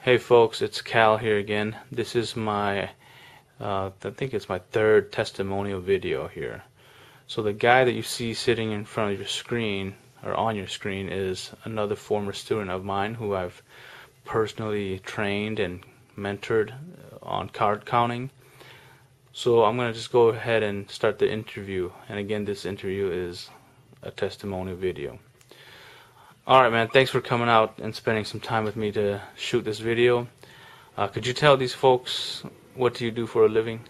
Hey folks, it's Cal here again. This is my, I think it's my third testimonial video here. So the guy that you see sitting in front of your screen, or on your screen, is another former student of mine who I've personally trained and mentored on card counting. So I'm going to just go ahead and start the interview. And again, this interview is a testimonial video. Alright man, thanks for coming out and spending some time with me to shoot this video. Could you tell these folks what do you do for a living?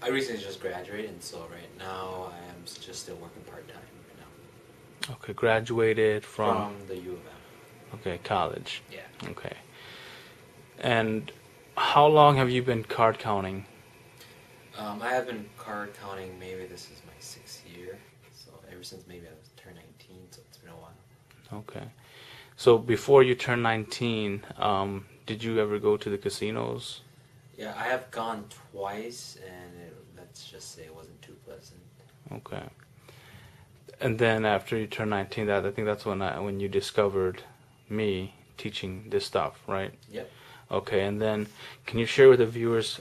I recently just graduated, and so right now I am just still working part-time right now. Okay, graduated from... From the U of M. Okay, college. Yeah. Okay. And how long have you been card counting? I have been card counting, maybe this is my 6th year, so ever since maybe I was turned 19, so it's been a while. Okay. So before you turned 19, did you ever go to the casinos? Yeah, I have gone twice, and let's just say it wasn't too pleasant. Okay. And then after you turned 19, I think that's when you discovered me teaching this stuff, right? Yep. Okay, and then can you share with the viewers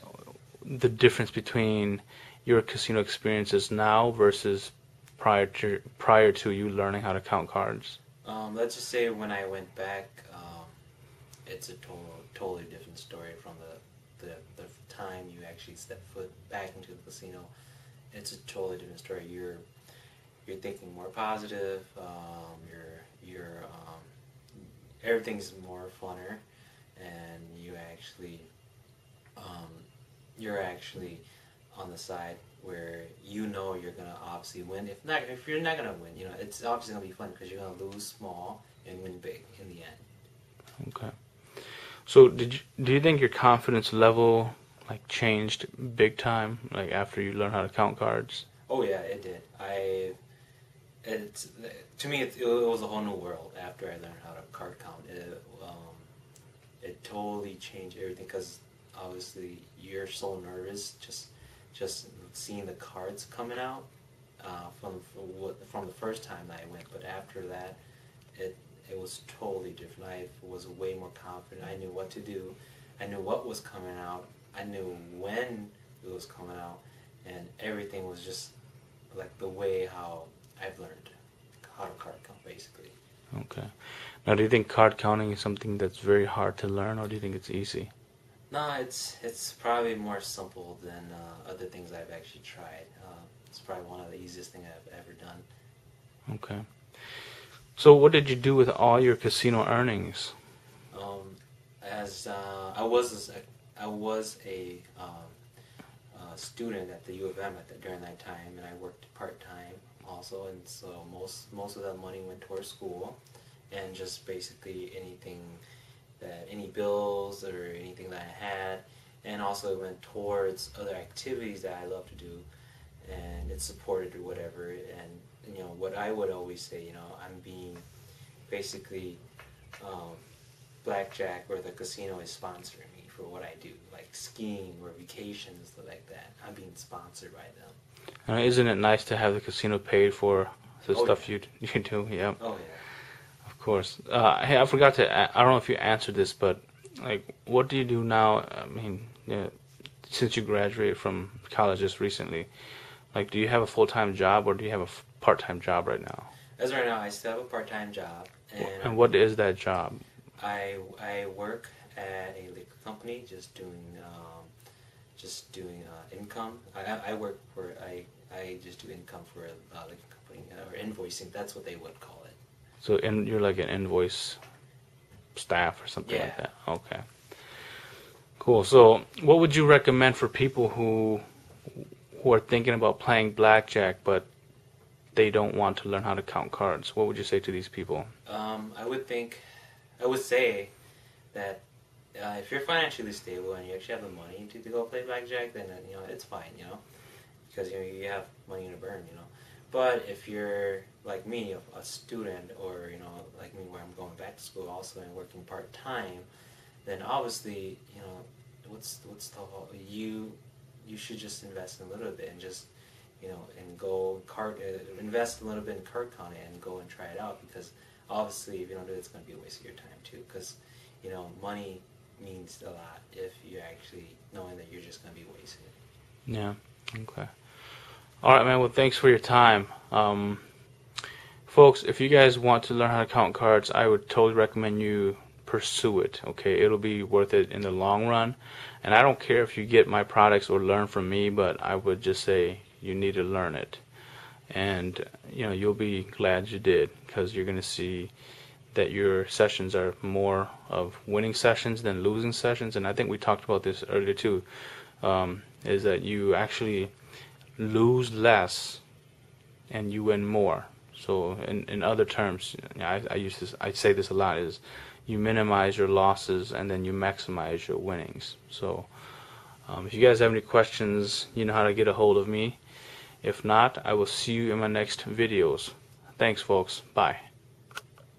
the difference between your casino experiences now versus prior to you learning how to count cards? Let's just say when I went back, it's a totally different story from the time you actually step foot back into the casino. It's a totally different story. You're thinking more positive. Everything's more funner, and you're actually on the side where you know you're gonna obviously win. If you're not gonna win, it's obviously gonna be fun because you're gonna lose small and win big in the end. Okay. So do you think your confidence level changed big time after you learned how to count cards? Oh yeah, it did. To me it was a whole new world after I learned how to card count. It totally changed everything because obviously you're so nervous just seeing the cards coming out from the first time that I went, but after that it was totally different. I was way more confident. I knew what to do. I knew what was coming out. I knew when it was coming out, and everything was just like the way how I've learned how to card count, basically. Okay. Now, do you think card counting is something that's very hard to learn, or do you think it's easy? No, it's probably more simple than other things I've actually tried. It's probably one of the easiest things I've ever done. Okay. So what did you do with all your casino earnings? As I was a student at the U of M during that time, and I worked part-time also, and so most of that money went towards school, and just basically any bills or anything that I had, and also it went towards other activities that I love to do, and it supported or whatever. And what I would always say, I'm being basically Blackjack or the casino is sponsoring me for what I do, like skiing or vacations, stuff like that. I'm being sponsored by them. Isn't it nice to have the casino paid for the stuff yeah. you do? Yeah. Oh yeah. Of course. Hey, I forgot to. I don't know if you answered this, but what do you do now? I mean, since you graduated from college just recently, do you have a full-time job or do you have a part-time job right now? As of right now, I still have a part-time job, And what is that job? I work at a liquor company, just doing income. I just do income for a liquor company, or invoicing. That's what they would call it. So you're like an invoice staff or something like that. Okay. Cool. So what would you recommend for people who are thinking about playing blackjack but they don't want to learn how to count cards? What would you say to these people? I would say that if you're financially stable and you actually have the money to go play blackjack, then it's fine, because you have money to burn, But if you're like me, a student, or like me, where I'm going back to school also and working part time, then obviously what's the whole, you should just invest in a little bit and just and go invest a little bit in card counting and go and try it out, because obviously if you don't do it, it's going to be a waste of your time too, because money means a lot if you're actually knowing that you're just going to be wasting it. Yeah. Okay. All right, man. Well, thanks for your time. Folks, if you guys want to learn how to count cards, I would totally recommend you pursue it. Okay, it'll be worth it in the long run. And I don't care if you get my products or learn from me, but I would just say you need to learn it. And you'll be glad you did, because you're going to see that your sessions are more of winning sessions than losing sessions. And I think we talked about this earlier too, is that you actually lose less and you win more. So in other terms, I say this a lot, is you minimize your losses and then you maximize your winnings. So if you guys have any questions, you know how to get a hold of me. If not, I will see you in my next videos. Thanks, folks. Bye.